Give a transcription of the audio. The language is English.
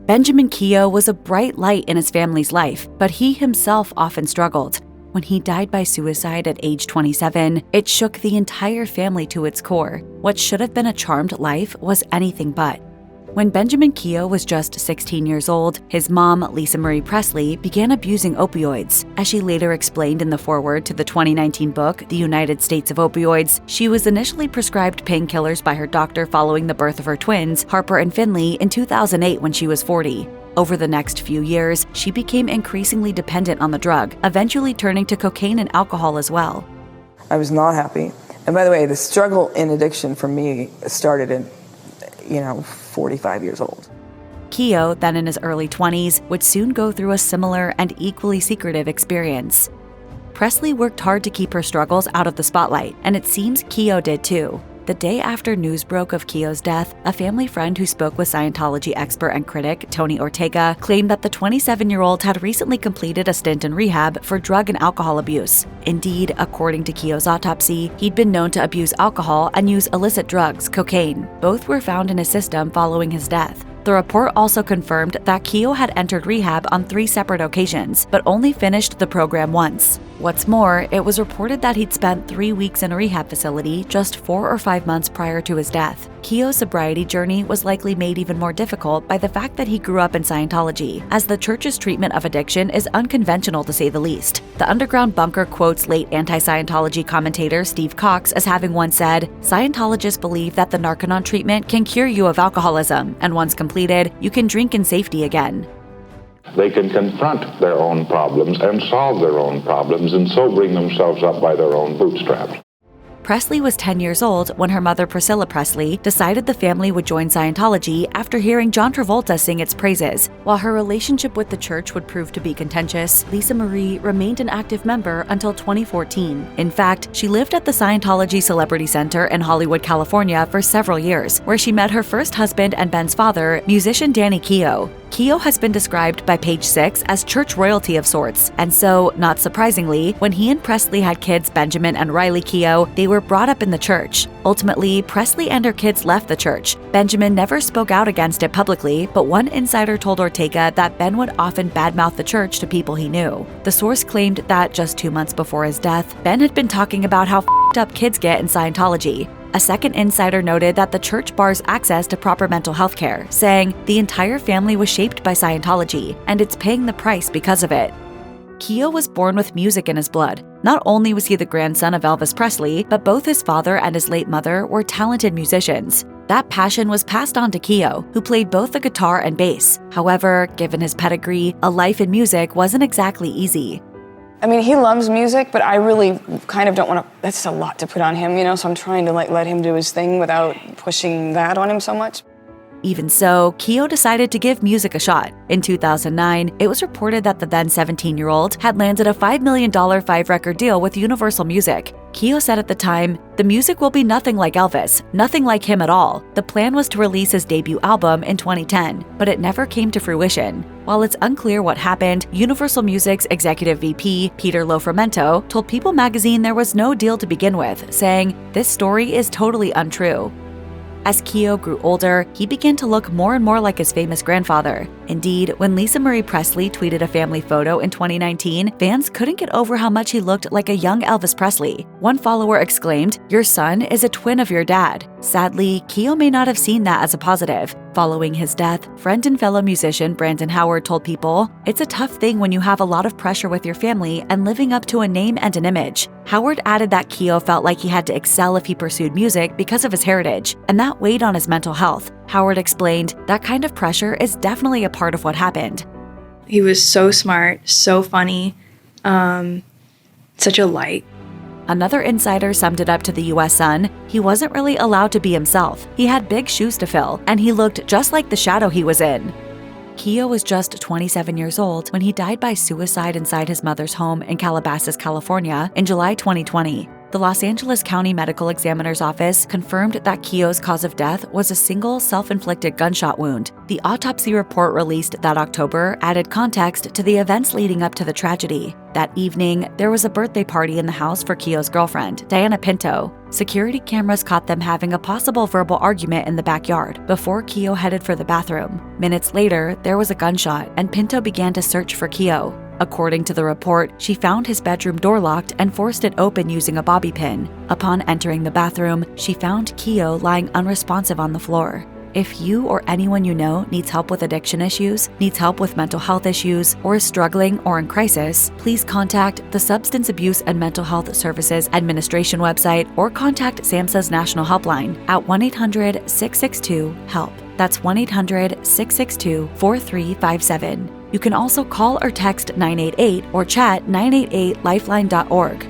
Benjamin Keough was a bright light in his family's life, but he himself often struggled. When he died by suicide at age 27, it shook the entire family to its core. What should have been a charmed life was anything but. When Benjamin Keough was just 16 years old, his mom, Lisa Marie Presley, began abusing opioids. As she later explained in the foreword to the 2019 book, The United States of Opioids, she was initially prescribed painkillers by her doctor following the birth of her twins, Harper and Finley, in 2008 when she was 40. Over the next few years, she became increasingly dependent on the drug, eventually turning to cocaine and alcohol as well. I was not happy. And by the way, the struggle in addiction for me started at 45 years old. Keough, then in his early 20s, would soon go through a similar and equally secretive experience. Presley worked hard to keep her struggles out of the spotlight, and it seems Keough did too. The day after news broke of Keough's death, a family friend who spoke with Scientology expert and critic Tony Ortega claimed that the 27-year-old had recently completed a stint in rehab for drug and alcohol abuse. Indeed, according to Keough's autopsy, he'd been known to abuse alcohol and use illicit drugs, cocaine. Both were found in his system following his death. The report also confirmed that Keough had entered rehab on 3 separate occasions, but only finished the program once. What's more, it was reported that he'd spent 3 weeks in a rehab facility just 4 or 5 months prior to his death. Keough's sobriety journey was likely made even more difficult by the fact that he grew up in Scientology, as the church's treatment of addiction is unconventional to say the least. The underground bunker quotes late anti-Scientology commentator Steve Cox as having once said, "Scientologists believe that the Narconon treatment can cure you of alcoholism, and once completed, you can drink in safety again." They can confront their own problems and solve their own problems and so bring themselves up by their own bootstraps. Presley was 10 years old when her mother Priscilla Presley decided the family would join Scientology after hearing John Travolta sing its praises. While her relationship with the church would prove to be contentious, Lisa Marie remained an active member until 2014. In fact, she lived at the Scientology Celebrity Center in Hollywood, California for several years, where she met her first husband and Ben's father, musician Danny Keough. Keough has been described by Page Six as church royalty of sorts, and so, not surprisingly, when he and Presley had kids Benjamin and Riley Keough, they were brought up in the church. Ultimately, Presley and her kids left the church. Benjamin never spoke out against it publicly, but one insider told Ortega that Ben would often badmouth the church to people he knew. The source claimed that just 2 months before his death, Ben had been talking about how f***ed up kids get in Scientology. A second insider noted that the church bars access to proper mental health care, saying the entire family was shaped by Scientology, and it's paying the price because of it. Keough was born with music in his blood. Not only was he the grandson of Elvis Presley, but both his father and his late mother were talented musicians. That passion was passed on to Keough, who played both the guitar and bass. However, given his pedigree, a life in music wasn't exactly easy. I mean, he loves music, but I really kind of don't want to, that's a lot to put on him, so I'm trying to let him do his thing without pushing that on him so much. Even so, Keough decided to give music a shot. In 2009, it was reported that the then 17-year-old had landed a $5 million 5-record deal with Universal Music. Keough said at the time, "The music will be nothing like Elvis, nothing like him at all." The plan was to release his debut album in 2010, but it never came to fruition. While it's unclear what happened, Universal Music's executive VP, Peter Lofrumento, told People magazine there was no deal to begin with, saying, "This story is totally untrue." As Keough grew older, he began to look more and more like his famous grandfather. Indeed, when Lisa Marie Presley tweeted a family photo in 2019, fans couldn't get over how much he looked like a young Elvis Presley. One follower exclaimed, "Your son is a twin of your dad." Sadly, Keough may not have seen that as a positive. Following his death, friend and fellow musician Brandon Howard told People, "It's a tough thing when you have a lot of pressure with your family and living up to a name and an image." Howard added that Keough felt like he had to excel if he pursued music because of his heritage, and that weighed on his mental health. Howard explained, "That kind of pressure is definitely a part of what happened." He was so smart, so funny, such a light. Another insider summed it up to the US Sun, "He wasn't really allowed to be himself. He had big shoes to fill, and he looked just like the shadow he was in." Keough was just 27 years old when he died by suicide inside his mother's home in Calabasas, California in July 2020. The Los Angeles County Medical Examiner's Office confirmed that Keough's cause of death was a single self-inflicted gunshot wound. The autopsy report released that October added context to the events leading up to the tragedy. That evening, there was a birthday party in the house for Keough's girlfriend, Diana Pinto. Security cameras caught them having a possible verbal argument in the backyard before Keough headed for the bathroom. Minutes later, there was a gunshot, and Pinto began to search for Keough. According to the report, she found his bedroom door locked and forced it open using a bobby pin. Upon entering the bathroom, she found Keough lying unresponsive on the floor. If you or anyone you know needs help with addiction issues, needs help with mental health issues, or is struggling or in crisis, please contact the Substance Abuse and Mental Health Services Administration website or contact SAMHSA's National Helpline at 1-800-662-HELP. That's 1-800-662-4357. You can also call or text 988 or chat 988lifeline.org.